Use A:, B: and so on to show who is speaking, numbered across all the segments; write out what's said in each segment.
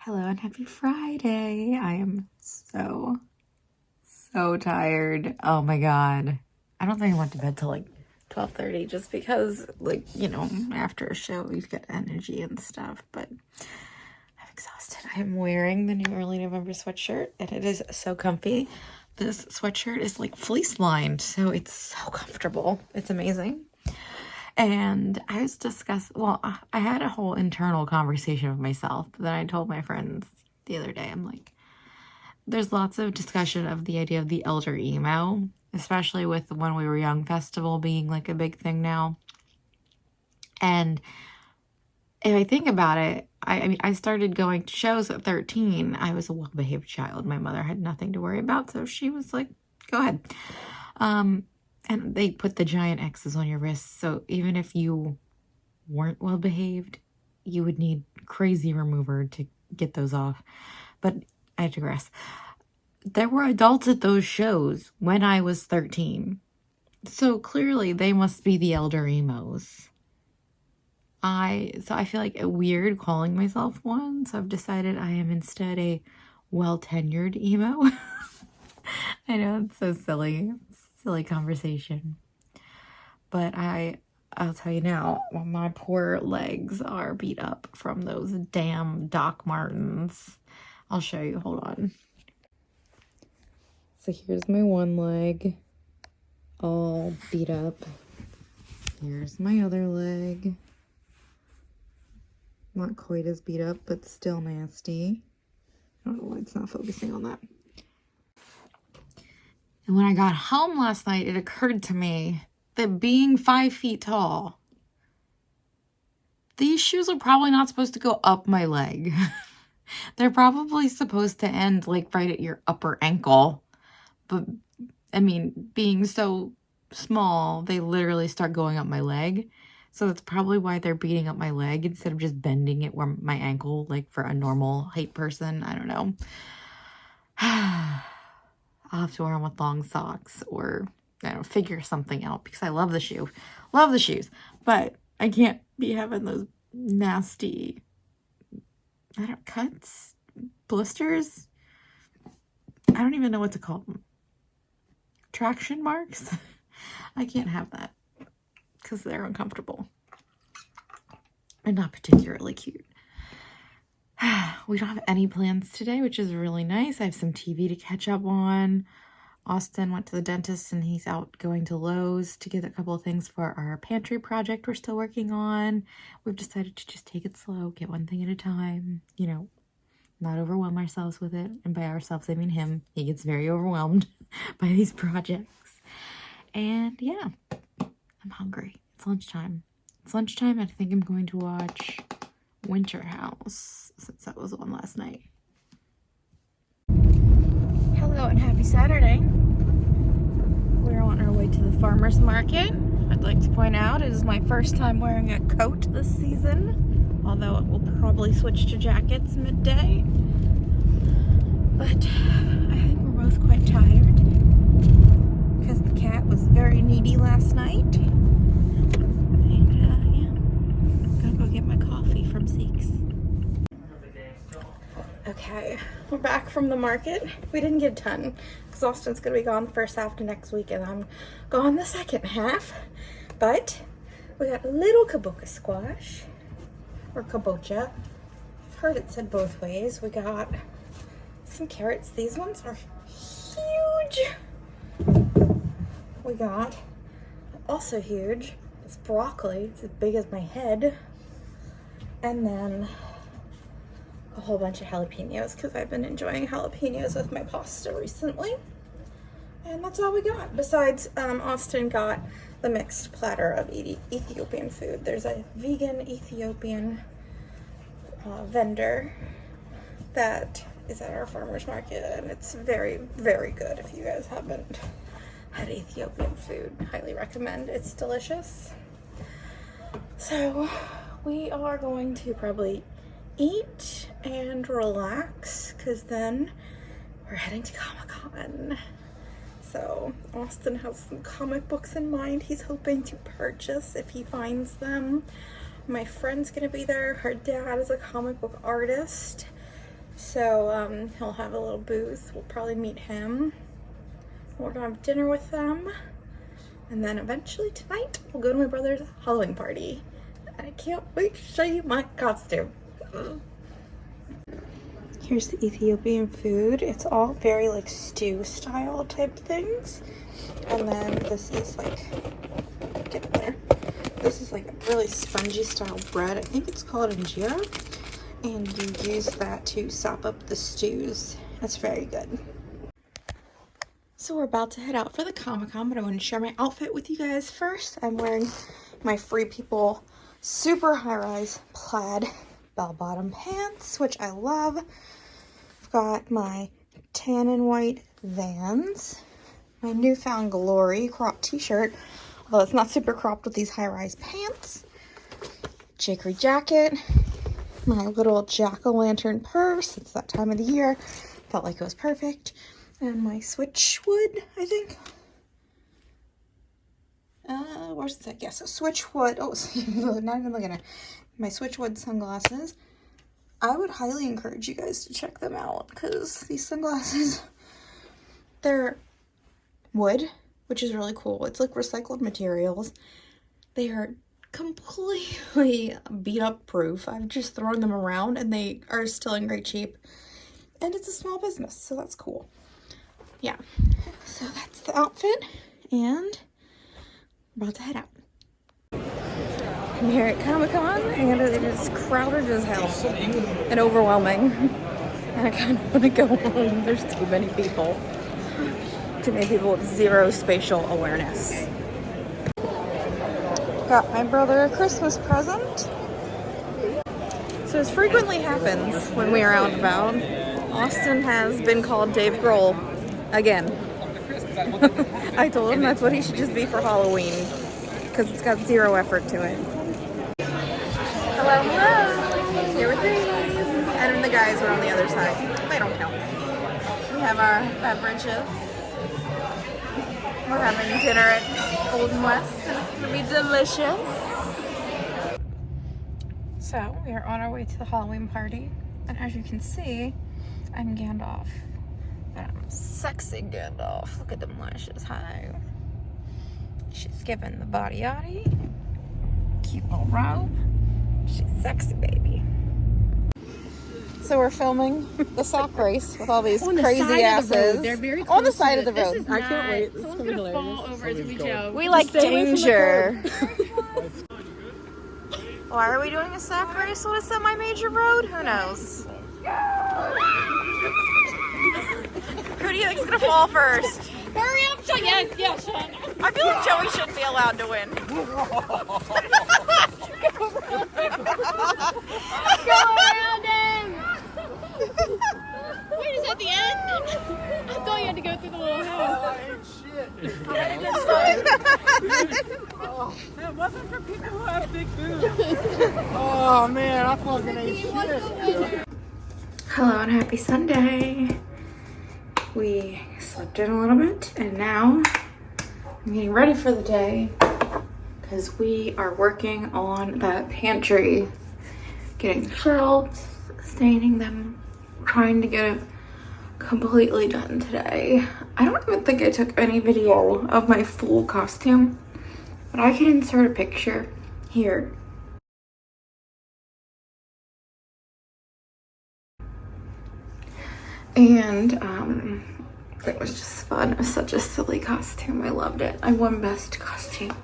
A: Hello and happy Friday. I am so tired. Oh my God. I don't think I went to bed till like 12:30 just because, like, after a show you get energy and stuff, but I'm exhausted. I am wearing the new Early November sweatshirt and it is so comfy. This sweatshirt is like fleece lined, so it's so comfortable. It's amazing. And I was I had a whole internal conversation with myself that I told my friends the other day. I'm like, there's lots of discussion of the idea of the elder emo, especially with the When We Were Young festival being like a big thing now. And if I think about it, I mean, I started going to shows at 13. I was a well-behaved child. My mother had nothing to worry about, so she was like, go ahead. And they put the giant X's on your wrists, so even if you weren't well behaved, you would need crazy remover to get those off. But I digress. There were adults at those shows when I was 13. So clearly they must be the elder emos. So I feel like weird calling myself one, so I've decided I am instead a well-tenured emo. I know, it's so silly conversation. But I'll tell you now, my poor legs are beat up from those damn Doc Martens. I'll show you, hold on. So here's my one leg, all beat up. Here's my other leg. Not quite as beat up, but still nasty. I don't know why it's not focusing on that. And when I got home last night, it occurred to me that being 5 feet tall, these shoes are probably not supposed to go up my leg. They're probably supposed to end like right at your upper ankle. But I mean, being so small, they literally start going up my leg. So that's probably why they're beating up my leg instead of just bending it where my ankle, like for a normal height person. I don't know. I'll have to wear them with long socks or, I don't know, figure something out because I love the shoe. Love the shoes. But I can't be having those nasty, cuts, blisters. I don't even know what to call them. Traction marks? I can't have that because they're uncomfortable and not particularly cute. We don't have any plans today, which is really nice. I have some TV to catch up on. Austin went to the dentist and he's out going to Lowe's to get a couple of things for our pantry project we're still working on. We've decided to just take it slow, get one thing at a time, not overwhelm ourselves with it. And by ourselves, I mean him. He gets very overwhelmed by these projects. And yeah, I'm hungry. It's lunchtime. It's lunchtime. I think I'm going to watch Winter House since that was on last night. Hello and happy Saturday. We're on our way to the farmer's market. I'd like to point out it is my first time wearing a coat this season, although it will probably switch to jackets midday. But I think we're both quite tired because the cat was very needy last night. And yeah, I'm gonna go get my coffee from Zeke's. Okay, we're back from the market. We didn't get a ton because Austin's gonna be gone the first half of next week and I'm gone the second half. But we got a little kabocha squash, or kabocha. I've heard it said both ways. We got some carrots. These ones are huge. We got, also huge, it's broccoli. It's as big as my head. And then a whole bunch of jalapenos because I've been enjoying jalapenos with my pasta recently. And that's all we got. Besides, Austin got the mixed platter of Ethiopian food. There's a vegan Ethiopian vendor that is at our farmer's market, and it's very, very good. If you guys haven't had Ethiopian food, highly recommend. It's delicious. So we are going to probably eat and relax because then we're heading to ComicCon. So Austin has some comic books in mind he's hoping to purchase if he finds them. My friend's gonna be there. Her dad is a comic book artist. So he'll have a little booth. We'll probably meet him. We're gonna have dinner with them. And then eventually tonight, we'll go to my brother's Halloween party. And I can't wait to show you my costume. Here's the Ethiopian food. It's all very like stew style type things. And then this is like, get it there. This is like a really spongy style bread. I think it's called injera. And you use that to sop up the stews. That's very good. So we're about to head out for the Comic-Con, but I want to share my outfit with you guys first. I'm wearing my Free People super high-rise plaid bell-bottom pants, which I love. I've got my tan and white Vans, my Newfound Glory crop t-shirt, although it's not super cropped with these high-rise pants, chicory jacket, my little jack-o'-lantern purse. It's that time of the year. Felt like it was perfect. And my Switchwood, I think. Where's that? Yes, a Switchwood. Oh, not even looking at my Switchwood sunglasses. I would highly encourage you guys to check them out because these sunglasses, they're wood, which is really cool. It's like recycled materials. They are completely beat up proof. I've just thrown them around and they are still in great shape. And it's a small business, so that's cool. Yeah, so that's the outfit, and we're about to head out. I'm here at Comic-Con, and it is crowded as hell and overwhelming. And I kind of want to go home. There's too many people. Too many people with zero spatial awareness. Got my brother a Christmas present. So as frequently happens when we are out and about, Austin has been called Dave Grohl. Again. I told him that's what he should just be for Halloween because it's got zero effort to it. Hello, hello. Here with these. And then the guys are on the other side. They don't count. We have our beverages. We're having dinner at Golden West and it's going to be delicious. So we are on our way to the Halloween party. And as you can see, I'm Gandalf. And I'm sexy Gandalf. Look at them lashes high. She's giving the body yaddy. Cute little robe. She's sexy, baby. So we're filming the sock race with all these crazy asses.
B: They're very
A: on the side of the road.
B: I can't wait. This is gonna be hilarious. Fall over as we joke.
A: We like danger. Why are we doing a sock race on a semi-major road? Who knows? Who do you think's gonna fall first?
B: Hurry up, Sean. Yes, Sean.
A: I feel like Joey shouldn't be allowed to win.
B: Go around him. Wait, is that the end? I thought you had to go through the little house.
C: It wasn't for people who have big boobs. Oh man, I fucking ate shit.
A: Hello and happy Sunday. We slept in a little bit and now I'm getting ready for the day because we are working on that pantry, getting shelves, staining them, trying to get it completely done today. I don't even think I took any video of my full costume, but I can insert a picture here. And it was just fun. It was such a silly costume. I loved it. I won best costume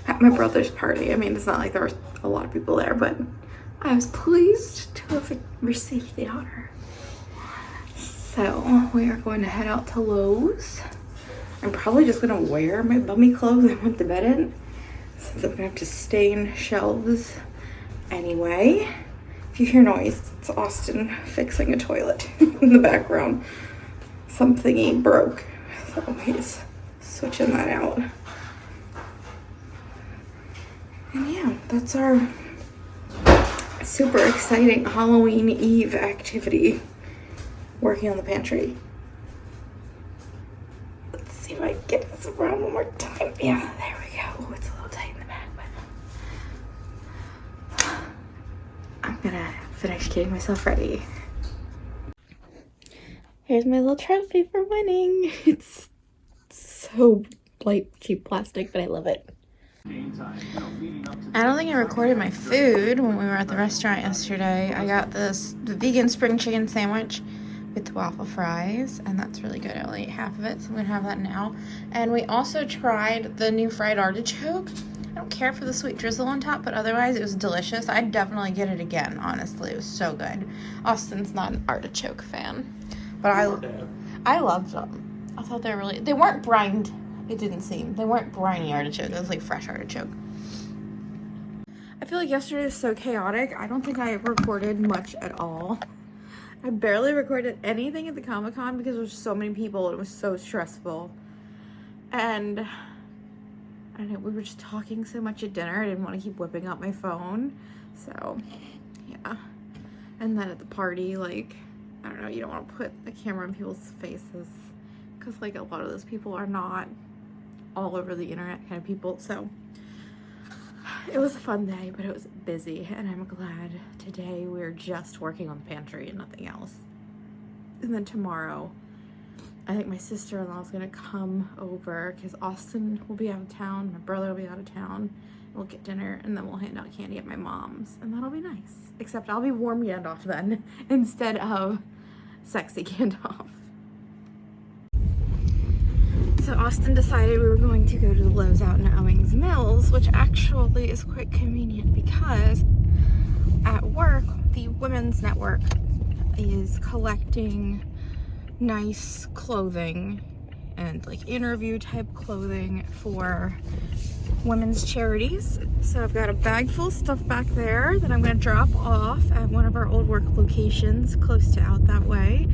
A: at my brother's party. I mean, it's not like there was a lot of people there, but I was pleased to have received the honor. So we are going to head out to Lowe's. I'm probably just gonna wear my bummy clothes I went to bed in, since I'm gonna have to stain shelves anyway. If you hear noise, it's Austin fixing a toilet in the background. Something he broke, so he's switching that out. And yeah, that's our super exciting Halloween Eve activity, working on the pantry. Let's see if I can get this around one more time. Yeah, there we go. Oh, it's a little tight in the back, but I'm gonna finish getting myself ready. Here's my little trophy for winning. It's so light, cheap plastic, but I love it. I don't think I recorded my food when we were at the restaurant yesterday. I got the vegan spring chicken sandwich with waffle fries, and that's really good. I only ate half of it, so I'm gonna have that now. And we also tried the new fried artichoke. I don't care for the sweet drizzle on top, but otherwise it was delicious. I'd definitely get it again, honestly. It was so good. Austin's not an artichoke fan, but I loved them. I thought they were really, they weren't brined. It didn't seem. They weren't briny artichoke. It was like fresh artichoke. I feel like yesterday was so chaotic. I don't think I recorded much at all. I barely recorded anything at the ComicCon because there was so many people. It was so stressful. And I don't know, we were just talking so much at dinner. I didn't want to keep whipping out my phone. So, yeah. And then at the party, like, I don't know, you don't want to put the camera in people's faces because, like, a lot of those people are not all over the internet kind of people. So it was a fun day, but it was busy, and I'm glad today we're just working on the pantry and nothing else. And then tomorrow I think my sister-in-law is gonna come over because Austin will be out of town, my brother will be out of town. We'll get dinner, and then we'll hand out candy at my mom's, and that'll be nice. Except I'll be warm Gandalf then instead of sexy Gandalf. So Austin decided we were going to go to the Lowe's out in Owings Mills, which actually is quite convenient because at work, the Women's Network is collecting nice clothing and like interview type clothing for women's charities. So I've got a bag full of stuff back there that I'm going to drop off at one of our old work locations close to out that way.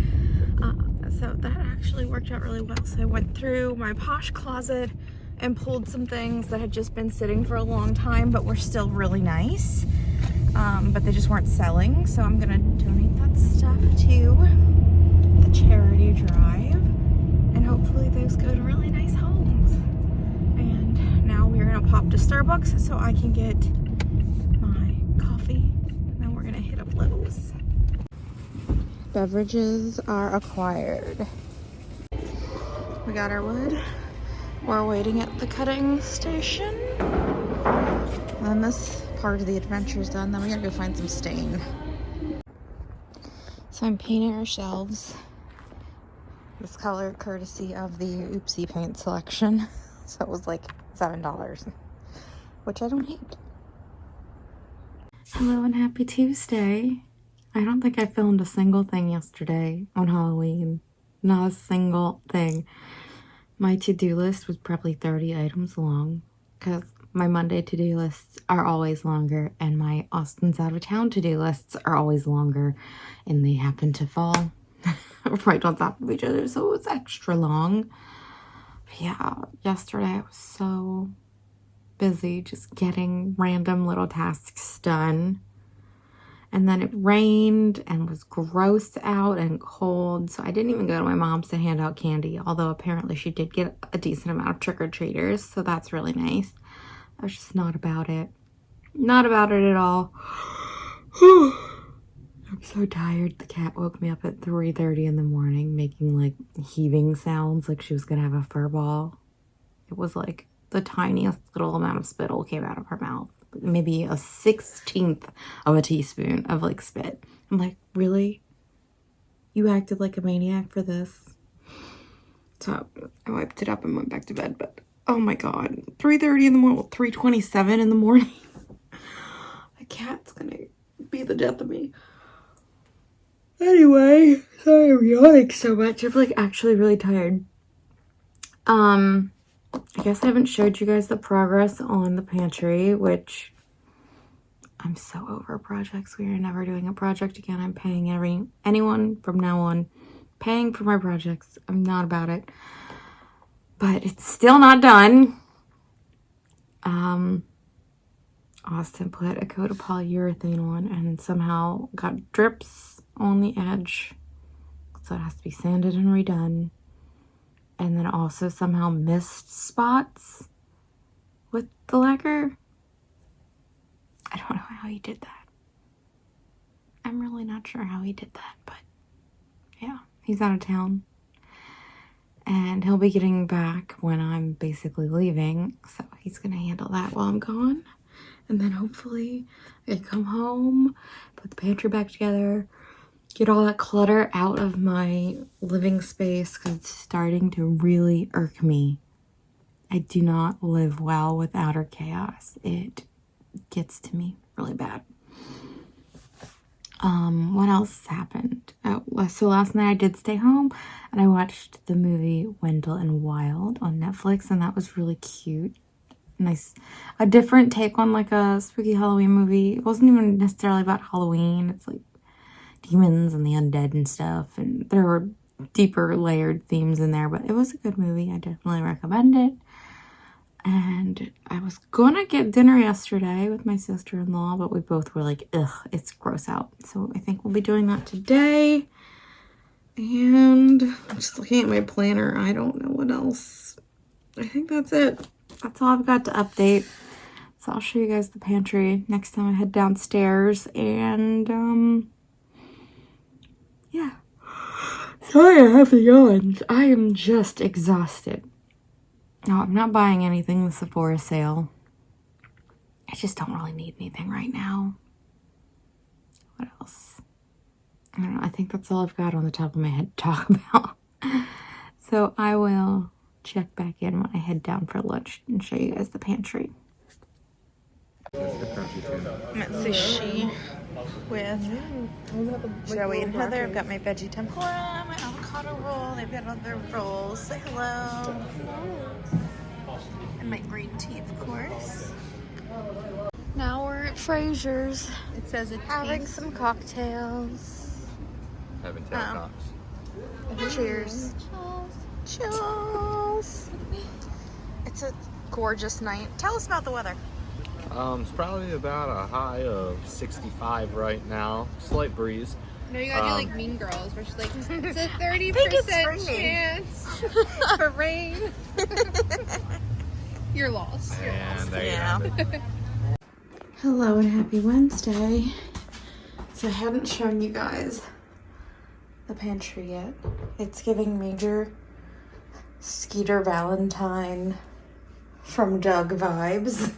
A: So that actually worked out really well. So I went through my posh closet and pulled some things that had just been sitting for a long time but were still really nice, but they just weren't selling. So I'm gonna donate that stuff to the charity drive, and hopefully those go to really nice homes. And now we're gonna pop to Starbucks so I can get my coffee, and then we're gonna hit up Lowe's. Beverages are acquired. We got our wood. We're waiting at the cutting station. And this part of the adventure is done. Then we gotta go find some stain. So I'm painting our shelves. This color courtesy of the Oopsie paint selection. So it was like $7, which I don't hate. Hello and happy Tuesday. I don't think I filmed a single thing yesterday on Halloween. Not a single thing. My to-do list was probably 30 items long because my Monday to-do lists are always longer and my Austin's out of town to-do lists are always longer, and they happen to fall right on top of each other, so it was extra long. But yeah, yesterday I was so busy just getting random little tasks done. And then it rained and was gross out and cold, so I didn't even go to my mom's to hand out candy, although apparently she did get a decent amount of trick-or-treaters, so that's really nice. I was just not about it. Not about it at all. I'm so tired. The cat woke me up at 3:30 in the morning, making like heaving sounds like she was gonna have a fur ball. It was like the tiniest little amount of spittle came out of her mouth. Maybe a 1/16 of a teaspoon of like spit. I'm like, really? You acted like a maniac for this? So I wiped it up and went back to bed, but oh my god, 3:30 in the morning, 3:27 in the morning. The cat's gonna be the death of me. Anyway, sorry I'm yawning so much. I'm like actually really tired. I guess I haven't showed you guys the progress on the pantry, which I'm so over projects. We are never doing a project again. I'm paying anyone from now on, paying for my projects. I'm not about it, but it's still not done. Austin put a coat of polyurethane on and somehow got drips on the edge, so it has to be sanded and redone. And then also somehow missed spots with the lacquer. I don't know how he did that. I'm really not sure how he did that, but yeah, He's out of town. And he'll be getting back when I'm basically leaving. So he's going to handle that while I'm gone. And then hopefully I come home, put the pantry back together, get all that clutter out of my living space because it's starting to really irk me. I do not live well with outer chaos. It gets to me really bad. What else happened? So last night I did stay home and I watched the movie Wendell and Wild on Netflix, and that was really cute. Nice, a different take on like a spooky Halloween movie. It wasn't even necessarily about Halloween. It's like demons and the undead and stuff, and there were deeper layered themes in there, but it was a good movie. I definitely recommend it. And I was gonna get dinner yesterday with my sister-in-law, but we both were like, ugh, it's gross out. So I think we'll be doing that today. And I'm just looking at my planner. I don't know what else. I think that's it. That's all I've got to update. So I'll show you guys the pantry next time I head downstairs. And, yeah. Sorry I have the yawns. I am just exhausted. No, I'm not buying anything with Sephora sale. I just don't really need anything right now. What else? I don't know. I think that's all I've got on the top of my head to talk about. So I will check back in when I head down for lunch and show you guys the pantry. I'm at sushi with Joey and Heather. I've got my veggie tempura, my avocado roll. They've got other rolls. Say hello. And my green tea, of course. Now we're at Fraser's.
B: It says it's
A: having some cocktails.
C: Having tail
A: Cheers. Cheers. It's a gorgeous night. Tell us about the weather.
C: It's probably about a high of 65 right now. Slight breeze.
B: No, you gotta do like Mean Girls, where she's like, it's a 30% chance for rain. You're lost.
C: And there you have it.
A: Hello and happy Wednesday. So I hadn't shown you guys the pantry yet. It's giving major Skeeter Valentine from Doug vibes.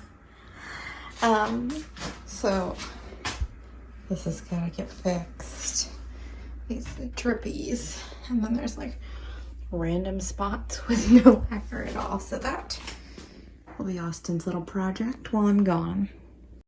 A: So this has gotta get fixed. These drippies. And then there's like random spots with no lacquer at all. So that will be Austin's little project while I'm gone.